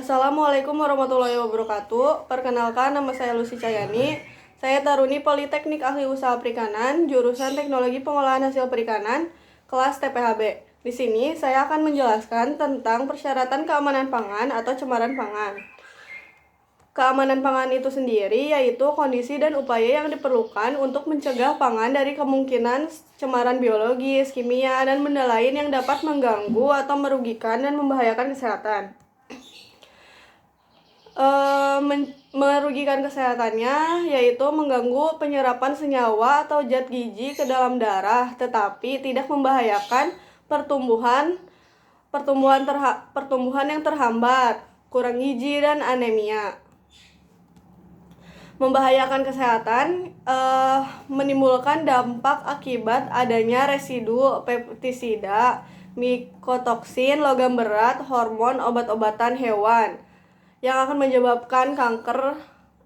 Assalamualaikum warahmatullahi wabarakatuh. Perkenalkan, nama saya Lucy Cayani. Saya taruni Politeknik Ahli Usaha Perikanan, jurusan Teknologi Pengolahan Hasil Perikanan, kelas TPHB. Di sini saya akan menjelaskan tentang persyaratan keamanan pangan atau cemaran pangan. Keamanan pangan itu sendiri yaitu kondisi dan upaya yang diperlukan untuk mencegah pangan dari kemungkinan cemaran biologis, kimia, dan benda lain yang dapat mengganggu atau merugikan dan membahayakan kesehatan. Merugikan kesehatannya yaitu mengganggu penyerapan senyawa atau zat gizi ke dalam darah, tetapi tidak membahayakan pertumbuhan yang terhambat, kurang gizi, dan anemia. Membahayakan kesehatan menimbulkan dampak akibat adanya residu pestisida, mikotoksin, logam berat, hormon, obat-obatan hewan yang akan menyebabkan kanker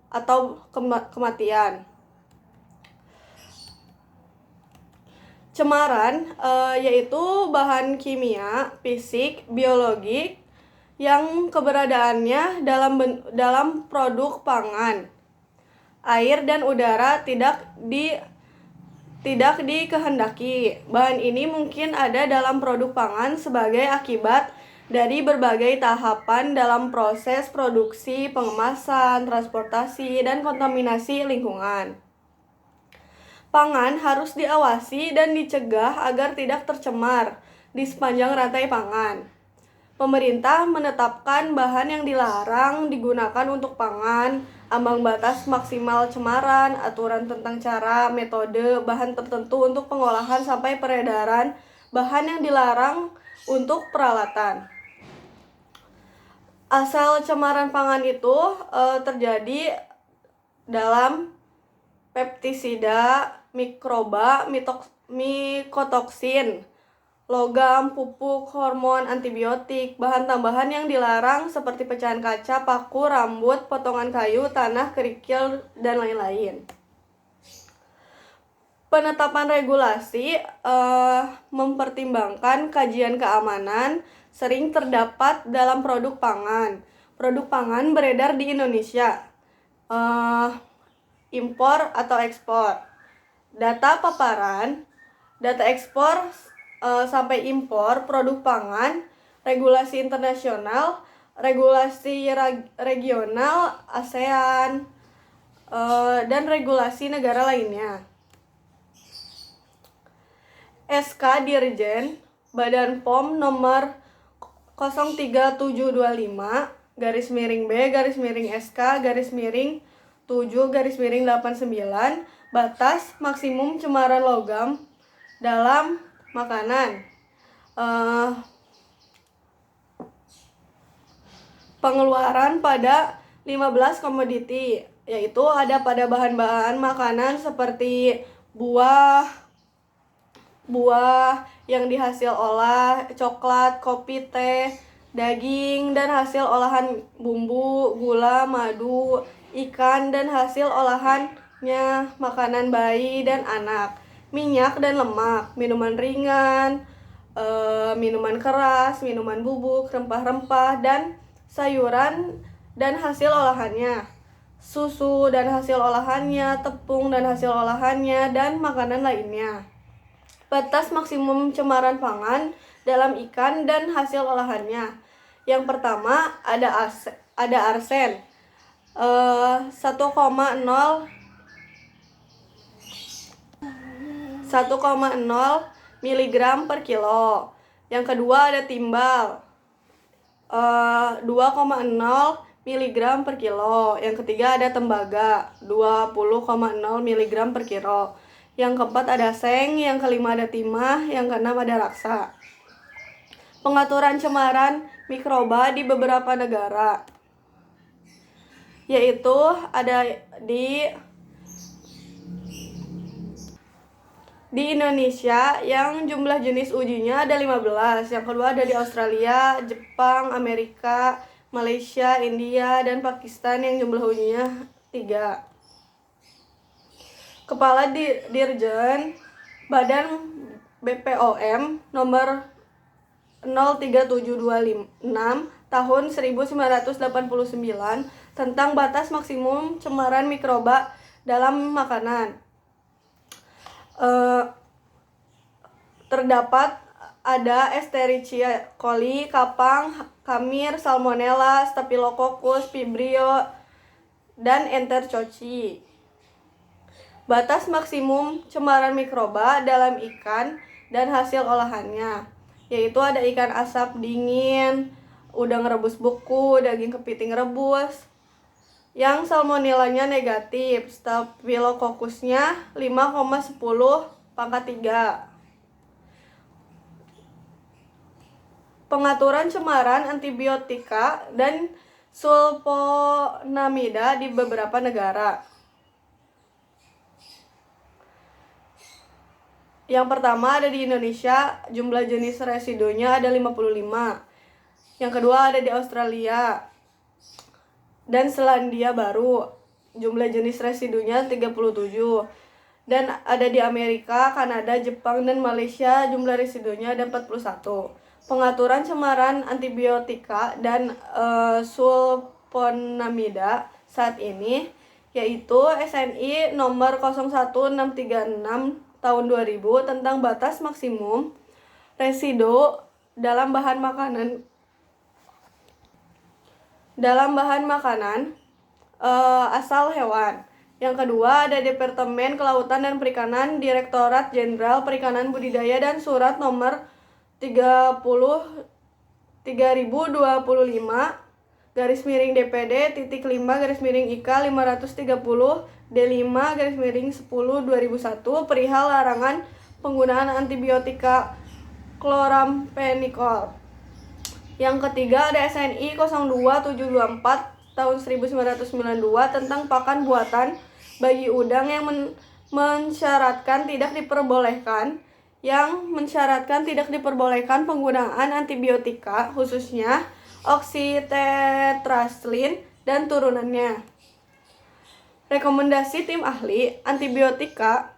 atau kematian. Cemaran yaitu bahan kimia, fisik, biologi yang keberadaannya dalam produk pangan, air dan udara tidak dikehendaki. Bahan ini mungkin ada dalam produk pangan sebagai akibat dari berbagai tahapan dalam proses produksi, pengemasan, transportasi, dan kontaminasi lingkungan. Pangan harus diawasi dan dicegah agar tidak tercemar di sepanjang rantai pangan. Pemerintah menetapkan bahan yang dilarang digunakan untuk pangan, ambang batas maksimal cemaran, aturan tentang cara, metode, bahan tertentu untuk pengolahan sampai peredaran bahan yang dilarang untuk peralatan. Asal cemaran pangan itu terjadi dalam pestisida, mikroba, mikotoksin, logam, pupuk, hormon, antibiotik, bahan tambahan yang dilarang seperti pecahan kaca, paku, rambut, potongan kayu, tanah, kerikil, dan lain-lain. Penetapan regulasi mempertimbangkan kajian keamanan sering terdapat dalam produk pangan. Produk pangan beredar di Indonesia. Impor atau ekspor. Data paparan, data ekspor sampai impor produk pangan, regulasi internasional, regulasi regional, ASEAN, dan regulasi negara lainnya. SK Dirjen Badan POM nomor 03725 /B/SK/7/89 batas maksimum cemaran logam dalam makanan. Pengeluaran pada 15 komoditi, yaitu ada pada bahan-bahan makanan seperti buah yang dihasil olah, coklat, kopi, teh, daging dan hasil olahan bumbu, gula, madu, ikan dan hasil olahannya, makanan bayi dan anak, minyak dan lemak, minuman ringan, minuman keras, minuman bubuk, rempah-rempah dan sayuran dan hasil olahannya, susu dan hasil olahannya, tepung dan hasil olahannya, dan makanan lainnya. Batas maksimum cemaran pangan dalam ikan dan hasil olahannya. Yang pertama ada arsen 1,0 mg per kilo. Yang kedua ada timbal 2,0 mg per kilo. Yang ketiga ada tembaga 20,0 mg per kilo. Yang keempat ada seng, yang kelima ada timah, yang keenam ada raksa. Pengaturan cemaran mikroba di beberapa negara, yaitu ada di Indonesia yang jumlah jenis ujinya ada 15. Yang kedua ada di Australia, Jepang, Amerika, Malaysia, India, dan Pakistan yang jumlah ujinya 3. Kepala Dirjen Badan BPOM nomor 03726 tahun 1989 tentang batas maksimum cemaran mikroba dalam makanan. Terdapat ada Escherichia coli, kapang, kamir, salmonella, staphylococcus, vibrio, dan enterococi. Batas maksimum cemaran mikroba dalam ikan dan hasil olahannya, yaitu ada ikan asap dingin, udang rebus beku, daging kepiting rebus, yang salmonellanya negatif, staphylococcusnya 5,10⁻³ Pengaturan cemaran antibiotika dan sulfonamida di beberapa negara. Yang pertama ada di Indonesia, jumlah jenis residunya ada 55. Yang kedua ada di Australia dan Selandia Baru, jumlah jenis residunya 37. Dan ada di Amerika, Kanada, Jepang, dan Malaysia, jumlah residunya ada 41. Pengaturan cemaran antibiotika dan sulfonamida saat ini yaitu SNI nomor 01636 tahun 2000 tentang batas maksimum residu dalam bahan makanan asal hewan. Yang kedua ada Departemen Kelautan dan Perikanan, Direktorat Jenderal Perikanan Budidaya dan Surat nomor 30/3025/DPD-5/IK 530/10/2001 perihal larangan penggunaan antibiotika chloramphenicol. Yang ketiga ada SNI 02724 tahun 1992 tentang pakan buatan bagi udang yang mensyaratkan tidak diperbolehkan penggunaan antibiotika khususnya oxytetracycline dan turunannya. Rekomendasi tim ahli antibiotika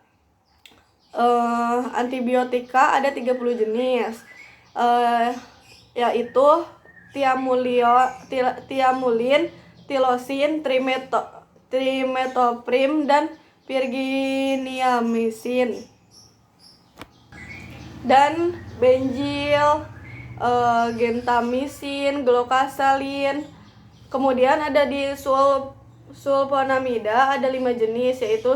ada 30 jenis, yaitu tiamulin, tilosin, trimetoprim, dan virginiamycin, dan benjil, gentamicin, glocasalin. Kemudian ada di sulfonamida ada 5 jenis, yaitu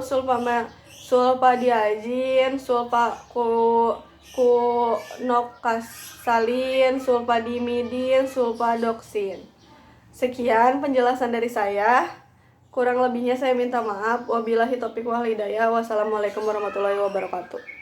sulfadiazin, sulfacunoxacillin, sulfadimidin, sulfadoxin. Sekian penjelasan dari saya. Kurang lebihnya saya minta maaf. Wabillahi taufiq wal hidayah. Wassalamualaikum warahmatullahi wabarakatuh.